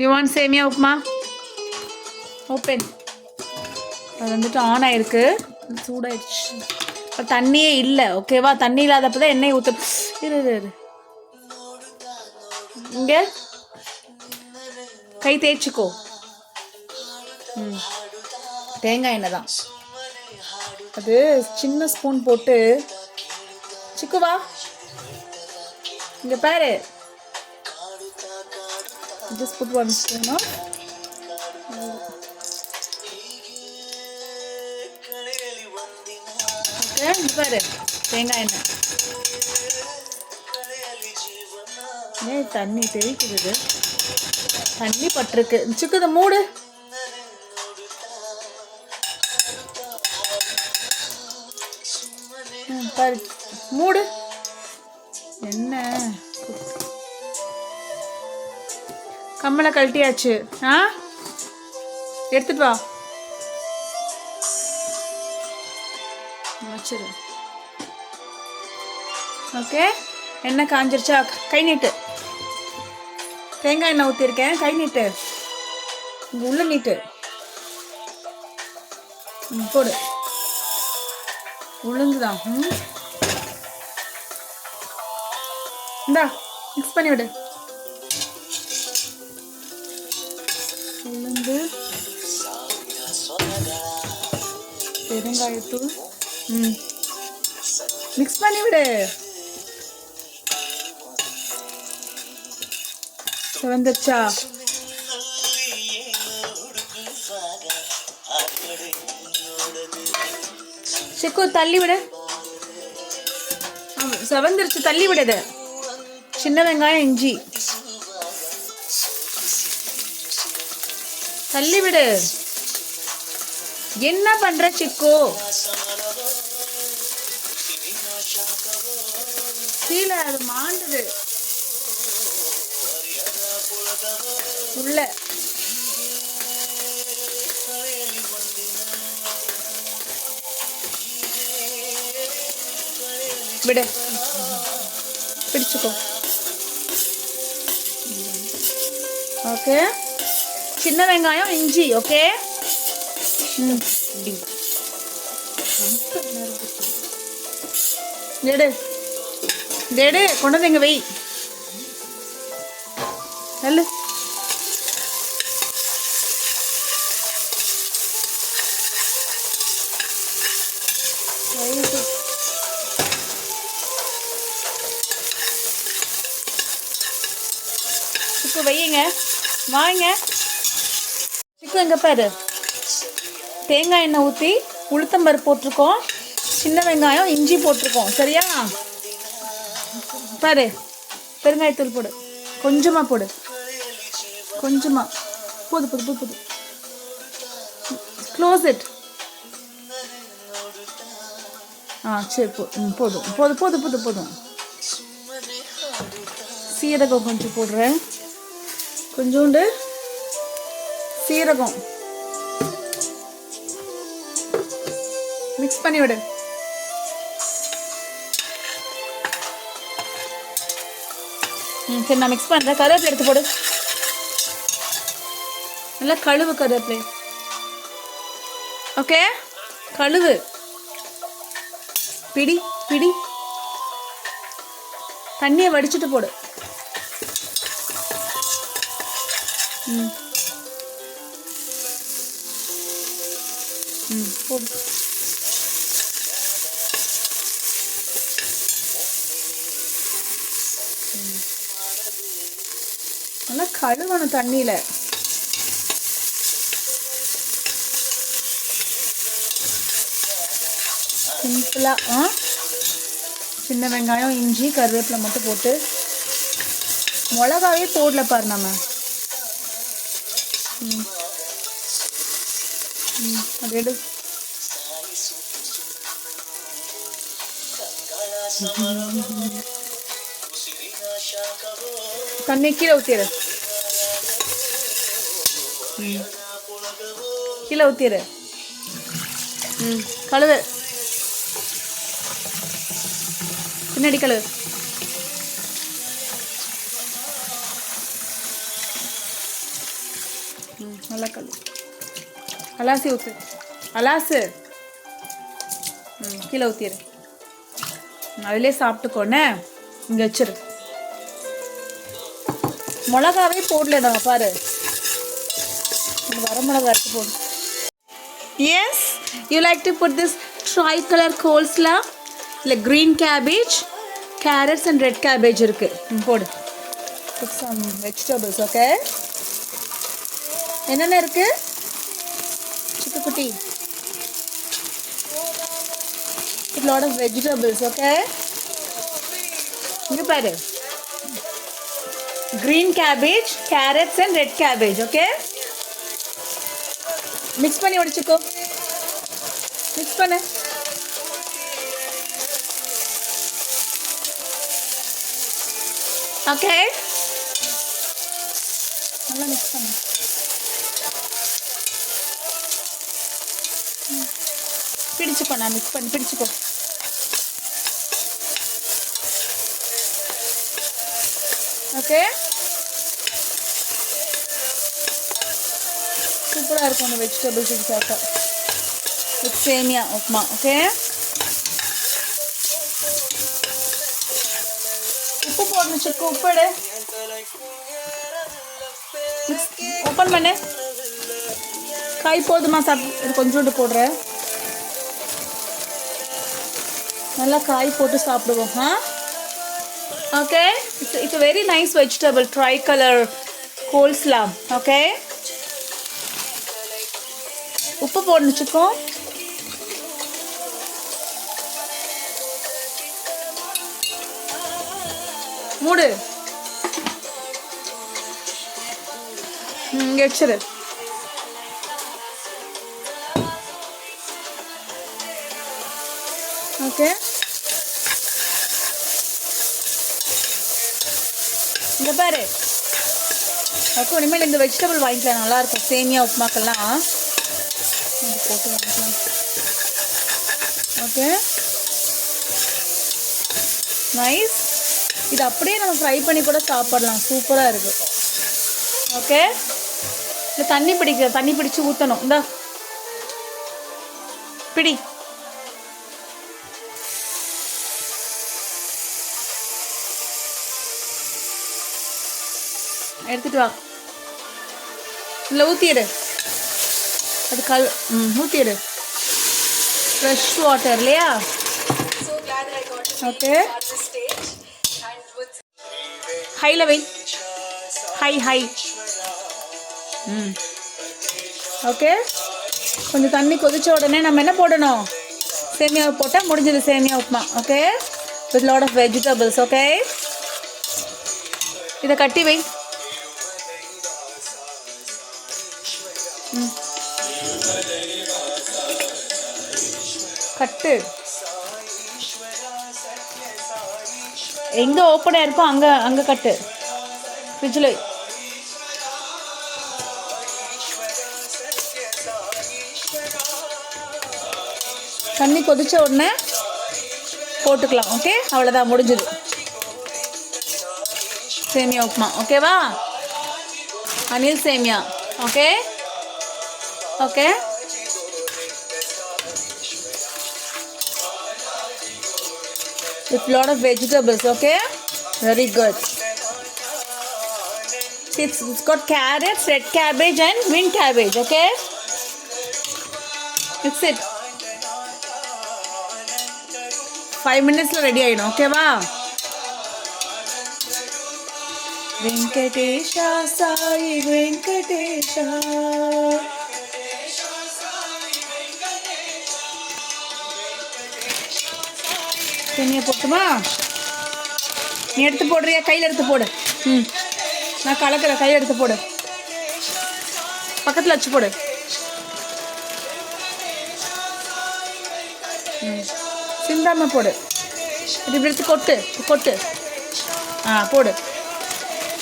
You want சேமியா upma? Open. அது வந்துட்டு ஆன் ஆயிருக்கு, சூடாயிடுச்சு. இப்போ தண்ணியே இல்லை, ஓகேவா? தண்ணி இல்லாதப்போ தான் எண்ணெய் ஊற்று. இரு இங்கே கை தேய்ச்சிக்கோ. தேங்காய் எண்ணெய் தான் அது. சின்ன ஸ்பூன் போட்டு சிக்குவா இங்கே பாரு. just put one spoon of okay. இங்கே பாரு தேங்காய் எண்ணெய். ஏன் தண்ணி தெரிக்குது? தண்ணி பட்டிருக்கு. சிக்குது, மூடு. பாரு, மூடு. என்ன கம்மலை கழட்டியாச்சு. எடுத்துட்டு வா, வச்சிரு. ஓகே, எண்ணெய் காஞ்சிருச்சா? கை நீட்டு. தேங்காய் எண்ணெய் ஊற்றிருக்கேன், கை நீட்டு. இங்கே உள்ள நீட்டு. போடு. உளுந்துதான். இந்தா மிக்ஸ் பண்ணி விடு. உளுந்து, பெருங்காயத்தூள், மிக்ஸ் பண்ணி விடு. வந்துருச்சா? சிக்கு தள்ளி விடு. செவந்துருச்சு, தள்ளி விடுது. சின்ன வெங்காயம், இஞ்சி தள்ளி விடு. என்ன பண்ற சிக்கு? கீழே அது மாண்டுது உள்ள. விடு, பிடிச்சுக்கோ. ஓகே, சின்ன வெங்காயம், இஞ்சி. ஓகே, எடு எடு, கொண்டு வந்து இங்க வை. நல்ல சிக்கு வையுங்க, வாங்க. சிக்கு எங்க பாரு, தேங்காய் எண்ணெய் ஊற்றி உளுத்தம்பருப்பு போட்டிருக்கோம், சின்ன வெங்காயம், இஞ்சி போட்டிருக்கோம். சரியா? பாரு, பெருங்காயத்தூள் போடு, கொஞ்சமாக போடு, கொஞ்சமாக. போது போது போது போது. Close it. சரி, போதும் போதும் போதும் போதும் போதும். சீரகம் கொஞ்சம் போடுறேன், கொஞ்சோண்டு சீரகம். மிக்ஸ் பண்ணி விடு. சரி, நான் மிக்ஸ் பண்ணுறேன். கருவேப்பிலை எடுத்து போடு. நல்லா கழுவு கருவேப்பிலை. ஓகே, கழுவு. பிடி பிடி. தண்ணியை வடிச்சிட்டு போடு. போடு. நல்லா கழுவணும் தண்ணியில. சிம்பிளா சின்ன வெங்காயம், இஞ்சி, கருவேப்பிலை மட்டும் போட்டு, மிளகாவே போடல பாரு நம்ம. அது எடு. தண்ணி கீழே ஊத்திரு, கீழே ஊத்திரு. கழுவு, பின்னாடி கழுவு. நல்லா கழுவு. அலாசி ஊற்று. அலாசு. கீழே ஊற்றிடு. அதிலே சாப்பிட்டுக்கோண்ணே. இங்கே வச்சிரு. மிளகாவே போடலடா பாரு. வர மிளகா எடுத்து போடு. Yes, you like to put this tricolor coleslaw. இல்லை green cabbage, carrots and red cabbage இருக்கு. போடு. Put some vegetables, okay? என்னென்ன இருக்கு சிட்டுக்குட்டி? Put lot of vegetables, okay? இங்க பாரு. Green cabbage, carrots and red cabbage, okay? Mix பண்ணி உடைச்சுக்கோ. Mix பண்ணு. Okay, நல்லா மிக்ஸ் பண்ணு. பிடிச்சுக்கோ. நான் மிக்ஸ் பண்ணி பிடிச்சுக்கோ. ஓகே, சூப்பராக இருக்கும் அந்த வெஜிடபிள்ஸ் இது சாப்பிட்டா. வித் சேமியா உப்புமா. ஓகே, உப்பு போடணும். சிக்கு உப்பு எடு. ஓப்பன் பண்ணு. காய் போதுமா? சாப்பிட்டு கொஞ்சோண்டு போடுறேன். நல்லா காய் போட்டு சாப்பிடுவோம். Okay, it's a very nice vegetable, tricolor coleslaw. Okay, உப்பு போடணும் சிக்கோ. மூடு. இங்கே வச்சிரு. ஓகே, இங்கே பாரு. ஓகே, இனிமேல் இந்த வெஜிடபிள் வாங்கிக்கலாம். நல்லாயிருக்கும் சேமியா உப்புமாக்கெல்லாம். போட்டு வாங்கிக்கலாம். Okay, nice. இது அப்படியே நம்ம ஃப்ரை பண்ணி கூட சாப்பிடலாம். சூப்பராக இருக்குது. ஓகே, இந்த தண்ணி பிடிச்சு ஊற்றணும். இந்த பிடி. எடுத்துட்டு வா. இல்லை ஊற்றிடு. அது ஊற்றிடு. ஃப்ரெஷ் வாட்டர் இல்லையா? ஓகே, ஹைல வை. ஹை. ஓகே, கொஞ்சம் தண்ணி கொதிச்ச உடனே நம்ம என்ன போடணும்? சேமியாவை போட்டால் முடிஞ்சது semiya upma. Okay, with lot of vegetables. Okay, இதை கட்டி வை. கட்டு. எங்கே ஓப்பனாக இருக்கோ அங்கே கட்டு. ஃப்ரிட்ஜில் தண்ணி கொதிச்ச உடனே போட்டுக்கலாம். ஓகே, அவ்வளோதான், முடிஞ்சுது சேமியா உப்புமா. ஓகேவா? அனில் சேமியா. Okay, okay. With lot of vegetables, okay? Very good. It's got carrots, red cabbage and green cabbage, okay? Mix it. 5 minutes ready ஆயிடும். ஓகேவா? வெங்கடேஷா சாய் வெங்கடேஷா. சேமியா போட்டுமா? நீ எடுத்து போடுறியா? கையில் எடுத்து போடு. நான் கலக்கிறேன். கையில் எடுத்து போடு. பக்கத்தில் வச்சு போடு. சிந்தாமல் போடு. இப்படி எடுத்து கொட்டு.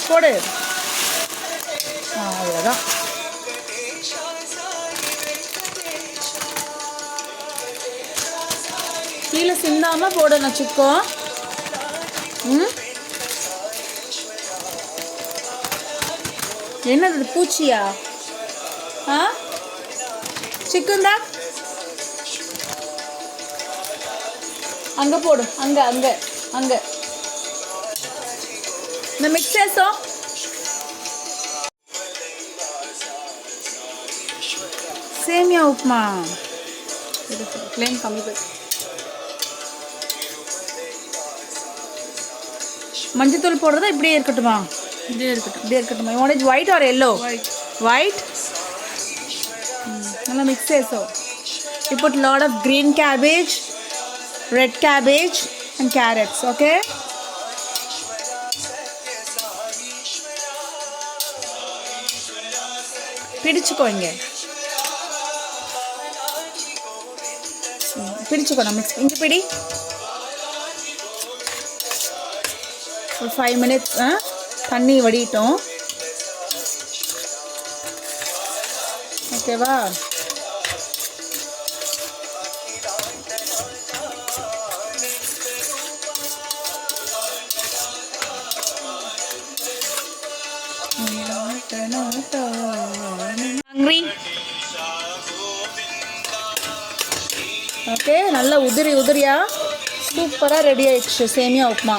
போடு. அவ்வளோதான். கீழே சிந்தாமல் போடணும் சிக்கோ. என்னது பூச்சியா? ஆ சிக்கன் தான் அங்கே போடு, அங்கே அங்கே அங்கே. இந்த மிக்ஸ் చేసాం. சேமியா உப்புமா ஃப்ளேம் கம்மி பண்ணு. மஞ்சத்தூள் போடுறதா இப்படியே இருக்கட்டுமா? இதே இருக்கட்டும். இப்படியே இருக்கட்டுமா? You want it white or yellow? White. White? நல்லா மிக்ஸ் చేసావు. You put lot of green cabbage, red cabbage and carrots, okay? பிடிச்சுக்கோ இங்கே, பிடிச்சுக்கோ. நான் மிக்ஸ் இங்கே பிடி. ஒரு 5 minutes தண்ணி வடிட்டோம். ஓகேவா? ஹங்க்ரி? ஓகே, நல்லா உதிரி உதிரியா சூப்பராக ரெடி ஆயிடுச்சு semiya upma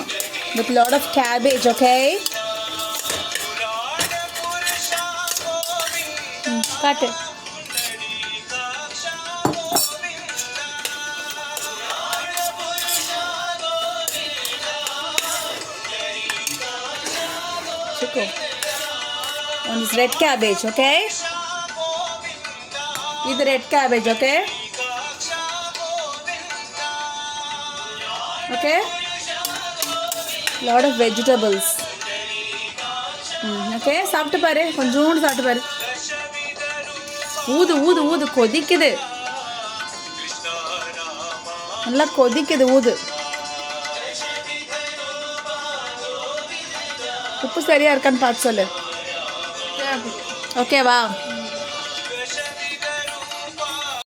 with lot of cabbage. Okay, காட்டு. Chico. One is red cabbage, okay? This red cabbage, okay? Okay? Lot of vegetables. Okay, சாப்பிட்டு பாரு, கொஞ்சோண்டு சாப்பிட்டு பாரு. ஊது ஊது ஊது, கொதிக்குது, நல்லா கொதிக்குது, ஊது. உப்பு சரியா இருக்கான்னு பார்த்து சொல்லு. ஓகேவா?